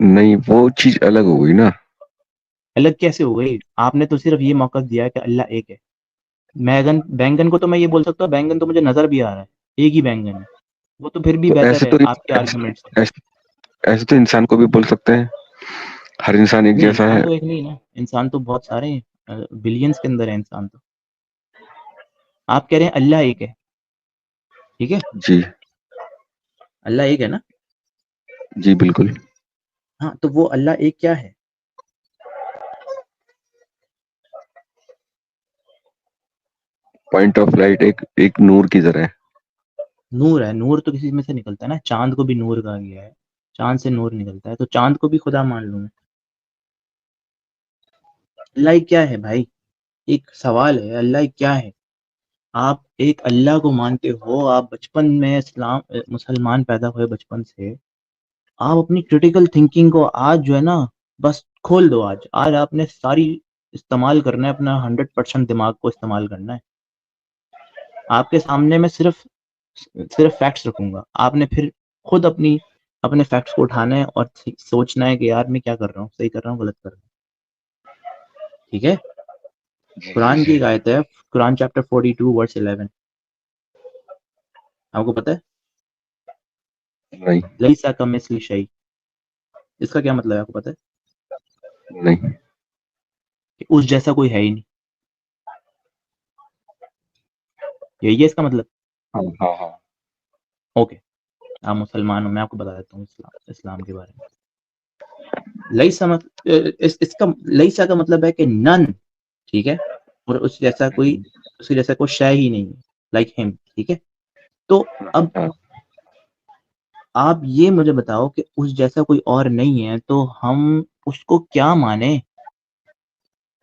نہیں وہ چیز الگ ہو گئی نا. الگ کیسے ہو گئی؟ آپ نے تو صرف یہ موقع دیا کہ اللہ ایک ہے. بینگن کو تو میں یہ بول سکتا ہوں بینگن تو مجھے نظر بھی آ رہا ہے، ایک ہی بینگن ہے، وہ تو پھر بھی تو بہتر ایسے ہے تو آپ کے آرگومنٹ سے. ایسے تو انسان کو بھی بول سکتے ہیں، ہر انسان ایک نہیں جیسا انسان ہے. تو ایک نہیں نا، انسان تو بہت سارے ہیں، بلینس کے اندر ہے انسان. تو آپ کہہ رہے ہیں اللہ ایک ہے، ٹھیک ہے، جی اللہ ایک ہے نا. جی بالکل. ہاں تو وہ اللہ ایک کیا ہے؟ پوائنٹ آف لائٹ ایک نور کی طرح ہے. نور ہے. نور تو کسی میں سے نکلتا ہے نا، چاند کو بھی نور کہا گیا ہے، چاند سے نور نکلتا ہے، تو چاند کو بھی خدا مان لوں میں. اللہ ایک کیا ہے بھائی؟ ایک سوال ہے، اللہ ایک کیا ہے؟ آپ ایک اللہ کو مانتے ہو، آپ بچپن میں مسلمان پیدا ہوئے بچپن سے، آپ اپنی کریٹیکل تھنکنگ کو آج جو ہے نا بس کھول دو. آج آپ نے ساری استعمال کرنا ہے، اپنا 100% دماغ کو استعمال کرنا ہے. آپ کے سامنے میں صرف فیکٹس رکھوں گا، آپ نے پھر خود اپنے فیکٹس کو اٹھانا ہے اور سوچنا ہے کہ یار میں کیا کر رہا ہوں، صحیح کر رہا ہوں غلط کر رہا ہوں. ٹھیک ہے. قرآن کی ایک آیت ہے، قرآن چیپٹر 42 ورس 11، آپ کو پتہ ہے نہیں لیسا کمثلی شیء، اس کا کیا مطلب ہے آپ کو پتہ ہے؟ نہیں. کہ اس جیسا کوئی ہے ہی نہیں، یہی ہے اس کا مطلب. ہاں ہاں ہاں. اوکے آپ مسلمان ہو، میں آپ کو بتا دیتا ہوں اسلام کے بارے میں. لیسا کا مطلب ہے کہ نن، ٹھیک ہے، اور اس جیسا کوئی شے ہی نہیں ہے، لائک ہم، ٹھیک ہے. تو اب ہاں. آپ یہ مجھے بتاؤ کہ اس جیسا کوئی اور نہیں ہے تو ہم اس کو کیا مانیں؟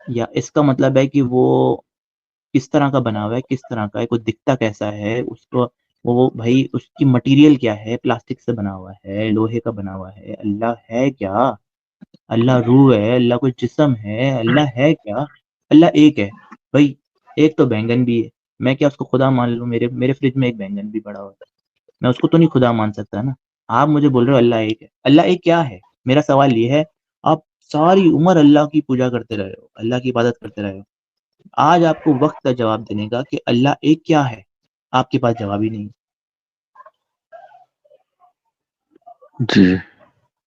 یا اس کا مطلب ہے کہ وہ کس طرح کا بنا ہوا ہے، کس طرح کا ہے، کوئی دکھتا کیسا ہے، اس کو وہ بھائی اس کی مٹیریل کیا ہے، پلاسٹک سے بنا ہوا ہے، لوہے کا بنا ہوا ہے، اللہ ہے کیا؟ اللہ روح ہے، اللہ کوئی جسم ہے، اللہ ہے کیا؟ اللہ ایک ہے. بھائی ایک تو بینگن بھی ہے، میں کیا اس کو خدا مان لوں؟ میرے فریج میں ایک بینگن بھی پڑا ہوا ہے، میں اس کو تو نہیں خدا مان سکتا نا. آپ مجھے بول رہے ہو اللہ ایک ہے. اللہ ایک کیا ہے؟ میرا سوال یہ ہے، آپ ساری عمر اللہ کی پوجا کرتے رہے ہو، اللہ کی عبادت کرتے رہے ہو، آج آپ کو وقت ہے جواب دینے کا کہ اللہ ایک کیا ہے، آپ کے پاس جواب ہی نہیں. جی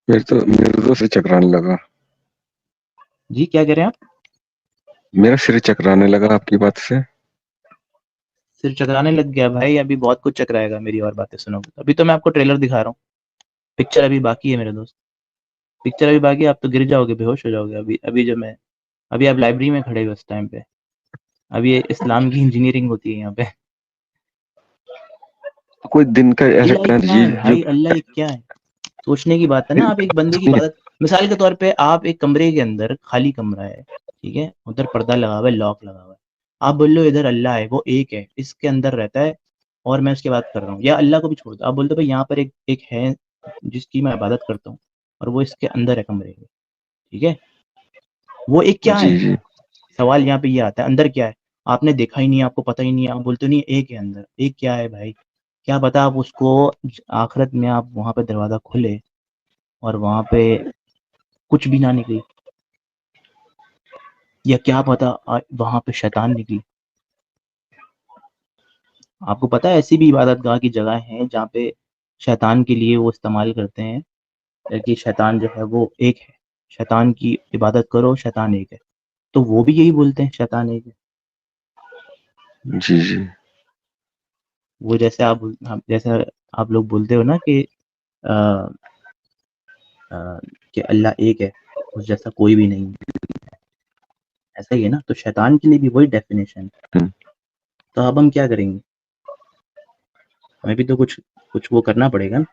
میرے تو سے چکرانے لگا. جی کیا کہہ رہے ہیں آپ؟ میرا سر چکرانے لگا آپ کی بات سے. صرف چکرانے لگ گیا؟ بھائی ابھی بہت کچھ چکرائے گا میری اور باتیں سنو گے. ابھی تو میں آپ کو ٹریلر دکھا رہا ہوں، پکچر ابھی باقی ہے میرے دوست، پکچر ابھی باقی ہے. آپ تو گر جاؤ گے، بے ہوش ہو جاؤ گے. ابھی آپ لائبریری میں کھڑے ہوئے اس ٹائم پہ، ابھی یہ اسلام کی انجینئرنگ ہوتی ہے یہاں پہ. کوئی دن کا ایسا اللہ ایک ٹائم کیا دیجیے ہے جو بھائی؟ اللہ ایک کیا ہے؟ سوچنے کی بات ہے نا. آپ ایک بندے کی عبادت, مثال کے طور پہ آپ ایک کمرے کے اندر, خالی کمرہ ہے, ٹھیک ہے, ادھر پردہ لگا ہوا ہے, لاک لگا ہوا ہے, آپ بول لو ادھر اللہ ہے, وہ ایک ہے, اس کے اندر رہتا ہے اور میں اس کی بات کر رہا ہوں, یا اللہ کو بھی چھوڑ دو, آپ بولتے بھائی یہاں پر ایک ہے جس کی میں عبادت کرتا ہوں اور وہ اس کے اندر ہے کمرے کے, ٹھیک ہے, وہ ایک کیا ہے؟ جی جی سوال یہاں پہ یہ آتا ہے, اندر کیا ہے؟ آپ نے دیکھا ہی نہیں, آپ کو پتہ ہی نہیں, آپ بولتے نہیں ایک ہے اندر, ایک کیا ہے بھائی؟ کیا پتا آپ اس کو آخرت میں آپ وہاں پہ دروازہ کھلے اور وہاں پہ کچھ بھی نہ نکلے, یا کیا پتا وہاں پہ شیطان نکلی. آپ کو پتا ہے ایسی بھی عبادت گاہ کی جگہ ہیں جہاں پہ شیطان کے لیے وہ استعمال کرتے ہیں کہ شیطان جو ہے وہ ایک ہے, شیطان کی عبادت کرو, شیطان ایک ہے, تو وہ بھی یہی بولتے ہیں شیطان ایک ہے. جی جی وہ جیسے آپ لوگ بولتے ہو نا کہ اللہ ایک ہے, اس جیسا کوئی بھی نہیں, ایسا ہی ہے نا. تو شیطان کے لیے بھی وہی ڈیفینیشن ہے. تو اب ہم کیا کریں گے؟ ہمیں بھی تو کچھ وہ کرنا پڑے گا نا.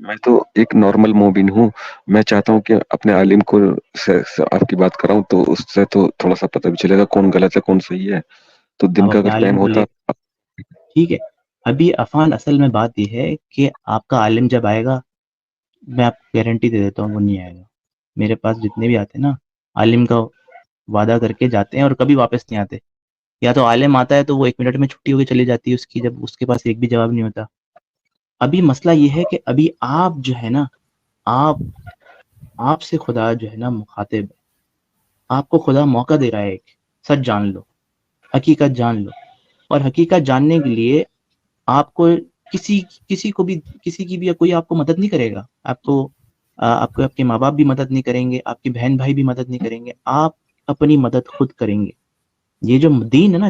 میں تو ایک نارمل مومن ہوں, میں چاہتا ہوں کہ اپنے عالم کو سے آپ کی بات کراؤں تو اس سے تو تھوڑا سا پتہ بھی چلے گا کون غلط ہے کون صحیح ہے. تو دن آپ کا اپنے اگر عالم ٹائم کو ہوتا, لے, ٹھیک ہے. ابھی عفان اصل میں بات یہ ہے کہ آپ کا عالم جب آئے گا, میں آپ کو گارنٹی دے دیتا ہوں وہ نہیں آئے گا. میرے پاس جتنے بھی آتے ہیں نا, عالم کا وعدہ کر کے جاتے ہیں اور کبھی واپس نہیں آتے. یا تو عالم آتا ہے تو وہ 1 منٹ میں چھٹی ہو کے چلی جاتی ہے اس کی, جب اس کے پاس ایک بھی جواب نہیں ہوتا. ابھی مسئلہ یہ ہے کہ ابھی آپ جو ہے نا, آپ سے خدا جو ہے نا مخاطب ہے, آپ کو خدا موقع دے رہا ہے, ایک سچ جان لو, حقیقت جان لو. اور حقیقت جاننے کے لیے آپ کو کسی کی بھی کوئی آپ کو مدد نہیں کرے گا. آپ کو آپ کے ماں باپ بھی مدد نہیں کریں گے, آپ کی بہن بھائی بھی مدد نہیں کریں گے, آپ اپنی مدد خود کریں گے. یہ جو دین ہے نا,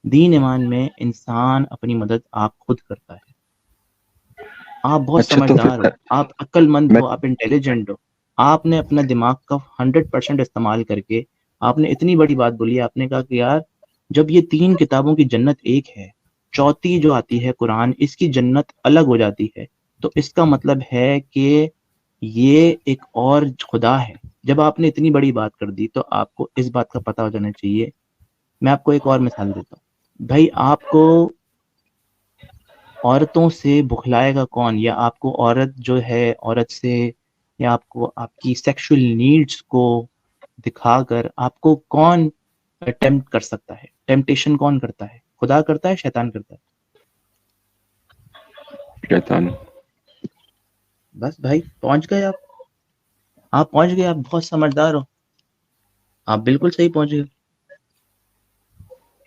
دین ایمان میں انسان اپنی مدد آپ خود کرتا ہے. آپ بہت اچھا تو سمجھدار ہو, پھر آپ عقل مند میں ہو, آپ انٹیلیجنٹ ہو, آپ نے اپنا دماغ کا 100% استعمال کر کے آپ نے اتنی بڑی بات بولی. آپ نے کہا کہ یار جب یہ 3 کتابوں کی جنت ایک ہے, چوتھی جو آتی ہے قرآن, اس کی جنت الگ ہو جاتی ہے, تو اس کا مطلب ہے کہ یہ ایک اور خدا ہے. جب آپ نے اتنی بڑی بات کر دی تو آپ کو اس بات کا پتہ ہو جانا چاہیے. میں آپ کو ایک اور مثال دیتا ہوں بھائی, آپ کو عورتوں سے بخلائے گا کون؟ یا آپ کو عورت جو ہے, عورت سے, یا آپ کو آپ کی سیکشل نیڈز کو دکھا کر آپ کو کون ٹیمپٹ کر سکتا ہے؟ ٹیمپٹیشن کون کرتا ہے؟ خدا کرتا ہے, شیطان کرتا ہے؟ شیطان. بس بھائی پہنچ گئے آپ پہنچ گئے, آپ بہت سمجھدار ہو, آپ بالکل صحیح پہنچ گئے.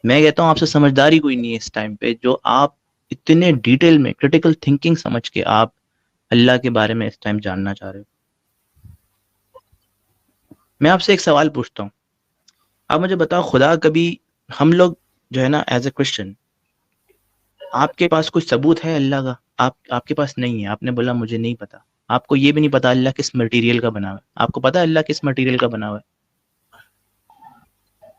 میں کہتا ہوں آپ سے سمجھداری کوئی نہیں ہے اس ٹائم پہ, جو آپ اتنے ڈیٹیل میں کریٹیکل تھنکنگ سمجھ کے آپ اللہ کے بارے میں اس ٹائم جاننا چاہ رہے ہو. میں آپ سے ایک سوال پوچھتا ہوں, آپ مجھے بتاؤ, خدا کبھی, ہم لوگ جو ہے نا ایز اے کرسچن, آپ کے پاس کچھ ثبوت ہے اللہ کا؟ آپ کے پاس نہیں ہے, آپ نے بولا مجھے نہیں پتا. آپ کو یہ بھی نہیں پتا اللہ کس مٹیریل کا بنا ہوا ہے. آپ کو پتا اللہ کس مٹیریل کا بنا ہوا ہے؟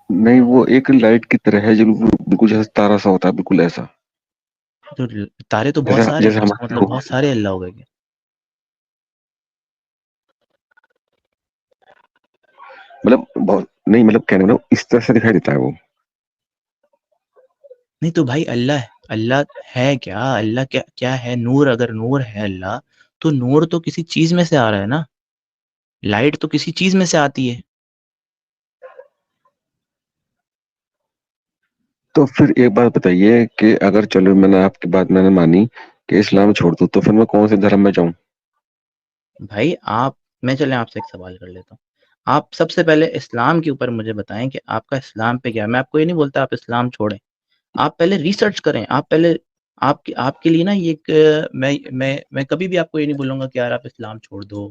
نہیں, وہ ایک لائٹ کی طرح ہے جو بالکل جیسے تارا سا ہوتا ہے, بالکل ایسا. تو تارے تو بہت جیسے سارے ہیں, جیسے اس کا مطلب ہمارے بہت سارے اللہ ہو گئے کیا؟ مطلب نہیں, مطلب کہنے میں اس طرح سے دکھائی دیتا ہے وہ. نہیں تو بھائی اللہ ہے کیا؟ اللہ کیا ہے؟ نور. اگر نور ہے اللہ, تو نور تو کسی چیز میں سے آ رہا ہے نا, لائٹ تو کسی چیز میں سے آتی ہے. تو پھر ایک بات بتائیے کہ اگر چلو میں نے آپ کی بات میں نے مانی کہ اسلام چھوڑ دوں, تو پھر میں کون سے دھرم میں جاؤں؟ بھائی میں چلیں آپ سے ایک سوال کر لیتا ہوں. آپ سب سے پہلے اسلام کے اوپر مجھے بتائیں کہ آپ کا اسلام پہ کیا ہے. میں آپ کو یہ نہیں بولتا آپ اسلام چھوڑیں, آپ پہلے ریسرچ کریں. آپ پہلے آپ کے لیے نا یہ میں کبھی بھی آپ کو یہ نہیں بولوں گا کہ یار آپ اسلام چھوڑ دو,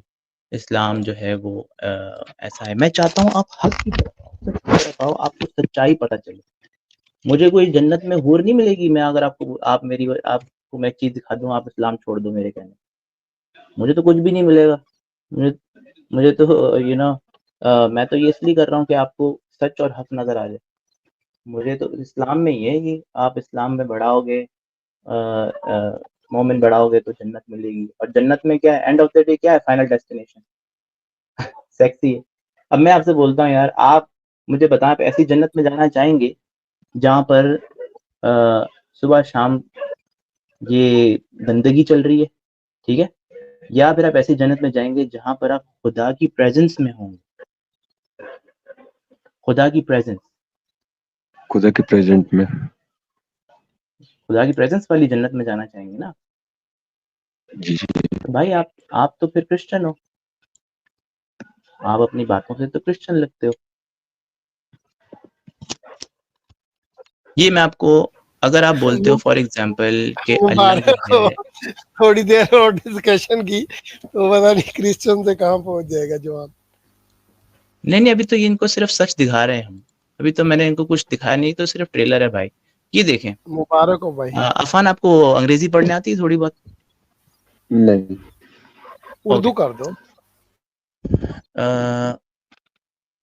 اسلام جو ہے وہ ایسا ہے. میں چاہتا ہوں آپ حق کی طرف آؤ, آپ کو سچائی پتہ چلے. مجھے کوئی جنت میں حور نہیں ملے گی میں اگر آپ کو میں چیز دکھا دوں, آپ اسلام چھوڑ دو میرے کہنے. مجھے تو کچھ بھی نہیں ملے گا. مجھے تو میں تو یہ اس لیے کر رہا ہوں کہ آپ کو سچ اور حق نظر آ جائے. مجھے تو اسلام میں ہی ہے کہ آپ اسلام میں بڑھاؤ گے، مومن بڑھاؤ گے تو جنت ملے گی، اور جنت میں کیا ہے، اینڈ آف دا ڈے کیا ہے، فائنل ڈیسٹینیشن سیکسی ہے۔ اب میں آپ سے بولتا ہوں یار، آپ مجھے بتائیں آپ ایسی جنت میں جانا چاہیں گے جہاں پر صبح شام یہ گندگی چل رہی ہے، ٹھیک ہے، یا پھر آپ ایسی جنت میں جائیں گے جہاں پر آپ خدا کی پریزنس میں ہوں گے، خدا کی پریزنس، خدا کے پریزنٹ میں؟ خدا کی پریزنس والی جنت میں جانا چاہیں گے نا جی جی، بھائی؟ آپ تو پھر کرسچن ہو، آپ اپنی باتوں سے تو کرسچن لگتے ہو۔ یہ میں آپ کو، اگر آپ بولتے ہو فار ایگزامپل کہ اللہ جو مبارک ہے، ہو، تھوڑی دیر اور ڈسکشن کی تو پتا نہیں کرسچن سے کہاں پہنچ جائے گا جواب۔ نہیں ابھی تو ان کو صرف سچ دکھا رہے ہیں ہم، ابھی تو میں نے ان کو کچھ دکھایا نہیں، تو صرف ٹریلر ہے بھائی۔ یہ دیکھیں، مبارک ہو بھائی۔ عفان آپ کو انگریزی پڑھنے آتی ہے تھوڑی بہت؟ نہیں، اردو کر دو۔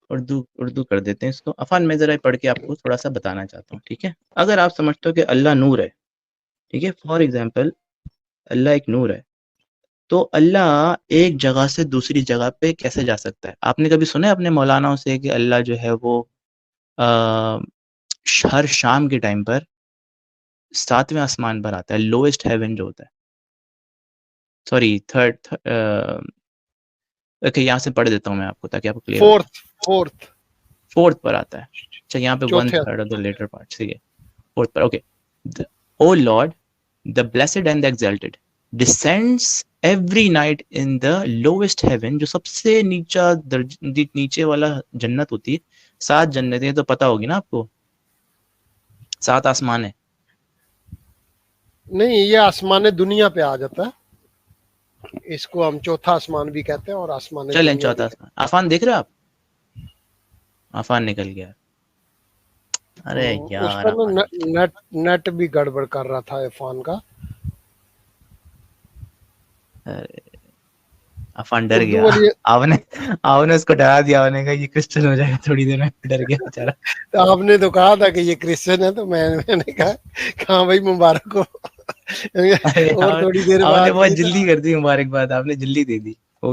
اردو کر دیتے ہیں اس کو۔ عفان میں ذرا پڑھ کے آپ کو تھوڑا سا بتانا چاہتا ہوں، ٹھیک ہے؟ اگر آپ سمجھتے ہو کہ اللہ نور ہے، ٹھیک ہے، فار ایگزامپل اللہ ایک نور ہے، تو اللہ ایک جگہ سے دوسری جگہ پہ کیسے جا سکتا ہے؟ آپ نے کبھی سنا ہے اپنے مولاناؤں سے کہ اللہ جو ہے وہ ہر شام کے ٹائم پر 7ویں آسمان پر آتا ہے، لوئسٹ ہیون جو ہوتا ہے، سوری تھرڈ، اوکے یہاں سے پڑھ دیتا ہوں میں آپ کو تاکہ آپ کو کلیئر ہو جائے۔ فورتھ پر آتا ہے، اچھا یہاں پہ 1/3 آف دا لیٹر پارٹ، ٹھیک ہے، فورتھ پر، okay. O Lord the blessed and the exalted descends every night in the lowest heaven، جو سب سے نیچے والا جنت ہوتی ہے، 7 جنتیں تو پتہ ہوگی نا آپ کو، 7 آسمان ہے۔ نہیں، یہ آسمان دنیا پہ آ جاتا ہے، اس کو ہم چوتھا آسمان بھی کہتے ہیں اور آسمان چلیں دنیا چوتھا آسمان۔ عفان دیکھ رہے آپ؟ عفان نکل گیا، ارے اس یار کا عفان، نا نیٹ بھی گڑبڑ کر رہا تھا عرفان کا، عفان ڈر اردو گیا، والی۔ آپ نے اس کو ڈرا دیا، آپ نے کہا یہ کرسچن ہو جائے گا تھوڑی دیر میں، ڈر گیا بیچارہ۔ آپ نے تو کہا تھا کہ یہ کرسچن ہے، تو میں نے کہا بھائی مبارک ہو، اور تھوڑی دیر آپ بعد نے بہت جلدی کر دی مبارکباد، آپ نے جلدی دے دی۔